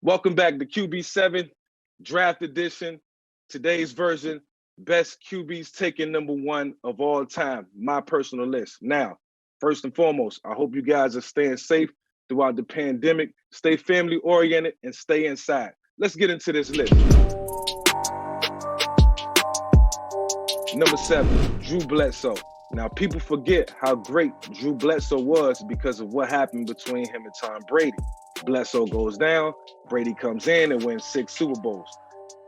Welcome back to QB7 Draft Edition. Today's version, best QBs taken #1 of all time, my personal list. Now, first and foremost, I hope you guys are staying safe throughout the pandemic. Stay family oriented and stay inside. Let's get into this list. Number 7, Drew Bledsoe. Now, people forget how great Drew Bledsoe was because of what happened between him and Tom Brady. Bledsoe goes down, Brady comes in and wins 6 Super Bowls.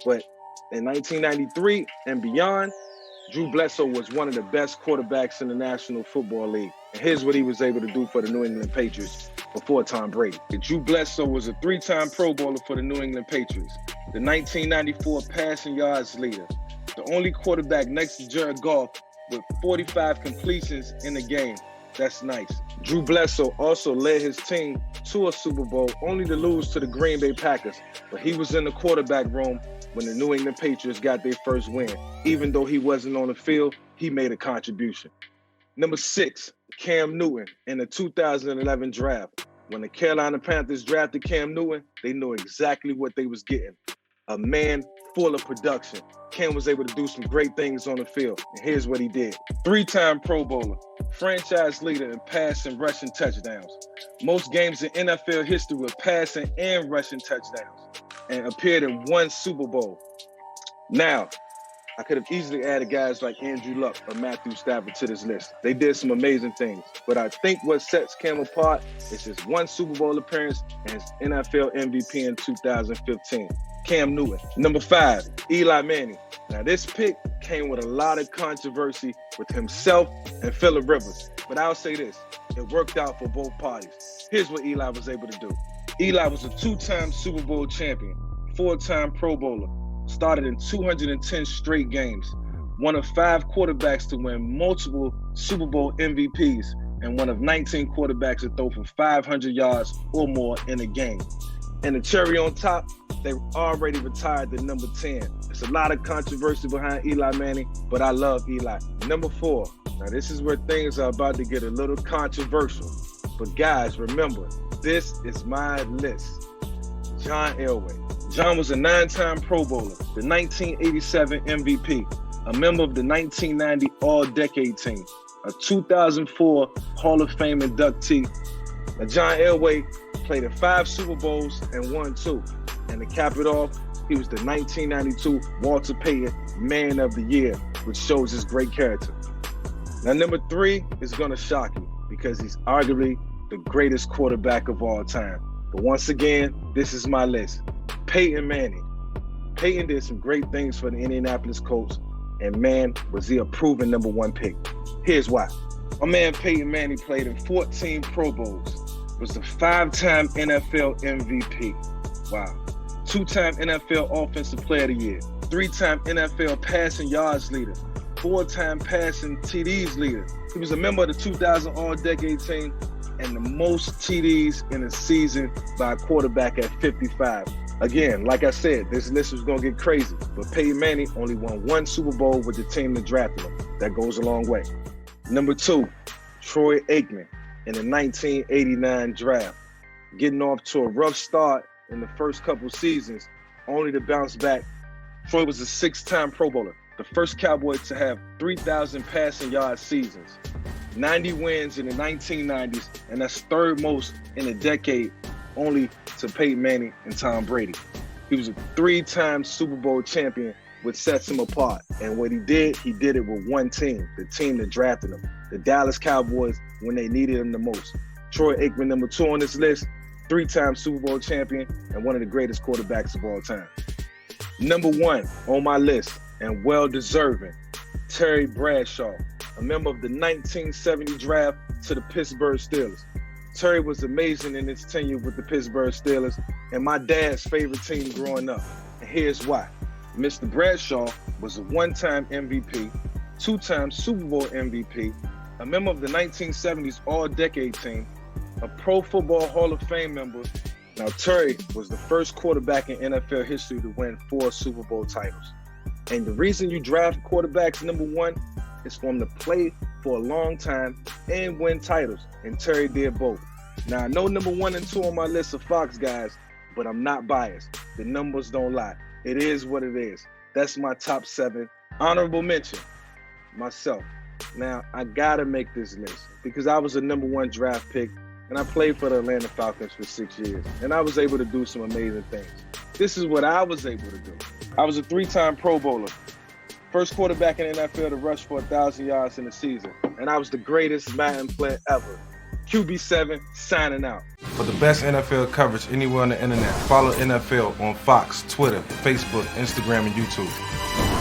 But in 1993 and beyond, Drew Bledsoe was one of the best quarterbacks in the National Football League. And here's what he was able to do for the New England Patriots before Tom Brady. Drew Bledsoe was a 3-time Pro Bowler for the New England Patriots, the 1994 passing yards leader, the only quarterback next to Jared Goff with 45 completions in the game. That's nice. Drew Bledsoe also led his team to a Super Bowl, only to lose to the Green Bay Packers. But he was in the quarterback room when the New England Patriots got their first win. Even though he wasn't on the field, he made a contribution. Number 6, Cam Newton in the 2011 draft. When the Carolina Panthers drafted Cam Newton, they knew exactly what they was getting. A man full of production. Cam was able to do some great things on the field, and here's what he did. 3-time Pro Bowler, franchise leader in passing and rushing touchdowns. Most games in NFL history with passing and rushing touchdowns, and appeared in 1 Super Bowl. Now, I could have easily added guys like Andrew Luck or Matthew Stafford to this list. They did some amazing things, but I think what sets Cam apart is his 1 Super Bowl appearance and his NFL MVP in 2015. Cam Newton. Number 5, Eli Manning. Now, this pick came with a lot of controversy with himself and Phillip Rivers, but I'll say this, it worked out for both parties. Here's what Eli was able to do. Eli was a 2-time Super Bowl champion, 4-time Pro Bowler, started in 210 straight games, one of 5 quarterbacks to win multiple Super Bowl MVPs, and one of 19 quarterbacks to throw for 500 yards or more in a game. And the cherry on top, they already retired the number 10. There's a lot of controversy behind Eli Manning, but I love Eli. Number 4, now this is where things are about to get a little controversial. But guys, remember, this is my list. John Elway. John was a 9-time Pro Bowler, the 1987 MVP, a member of the 1990 All-Decade Team, a 2004 Hall of Fame inductee. Now, John Elway played in 5 Super Bowls and won 2. And to cap it off, he was the 1992 Walter Payton Man of the Year, which shows his great character. Now, number 3 is going to shock you because he's arguably the greatest quarterback of all time. But once again, this is my list. Peyton Manning. Peyton did some great things for the Indianapolis Colts, and man, was he a proven number 1 pick. Here's why. My man Peyton Manning played in 14 Pro Bowls, was the 5-time NFL MVP. Wow. 2-time NFL Offensive Player of the Year, 3-time NFL passing yards leader, 4-time passing TDs leader. He was a member of the 2000 All-Decade Team and the most TDs in a season by a quarterback at 55. Again, like I said, this list was going to get crazy, but Peyton Manning only won 1 Super Bowl with the team that drafted him. That goes a long way. Number 2, Troy Aikman in the 1989 draft. Getting off to a rough start in the first couple seasons, only to bounce back. Troy was a 6-time Pro Bowler, the first Cowboy to have 3,000 passing yard seasons, 90 wins in the 1990s, and that's 3rd most in a decade, only to Peyton Manning and Tom Brady. He was a 3-time Super Bowl champion, which sets him apart. And what he did it with 1 team, the team that drafted him, the Dallas Cowboys, when they needed him the most. Troy Aikman, number 2 on this list, 3-time Super Bowl champion, and one of the greatest quarterbacks of all time. Number 1 on my list, and well-deserving, Terry Bradshaw, a member of the 1970 draft to the Pittsburgh Steelers. Terry was amazing in his tenure with the Pittsburgh Steelers, and my dad's favorite team growing up. And here's why. Mr. Bradshaw was a 1-time MVP, 2-time Super Bowl MVP, a member of the 1970s All-Decade Team, a Pro Football Hall of Fame member. Now, Terry was the first quarterback in NFL history to win 4 Super Bowl titles. And the reason you draft quarterbacks number 1 is for them to play for a long time and win titles. And Terry did both. Now, I know number 1 and 2 on my list are Fox guys, but I'm not biased. The numbers don't lie. It is what it is. That's my top 7. Honorable mention, myself. Now, I gotta make this list because I was a number 1 draft pick and I played for the Atlanta Falcons for 6 years and I was able to do some amazing things. This is what I was able to do. I was a 3-time Pro Bowler. First quarterback in the NFL to rush for 1,000 yards in a season. And I was the greatest Madden player ever. QB7 signing out. For the best NFL coverage anywhere on the internet, follow NFL on Fox, Twitter, Facebook, Instagram, and YouTube.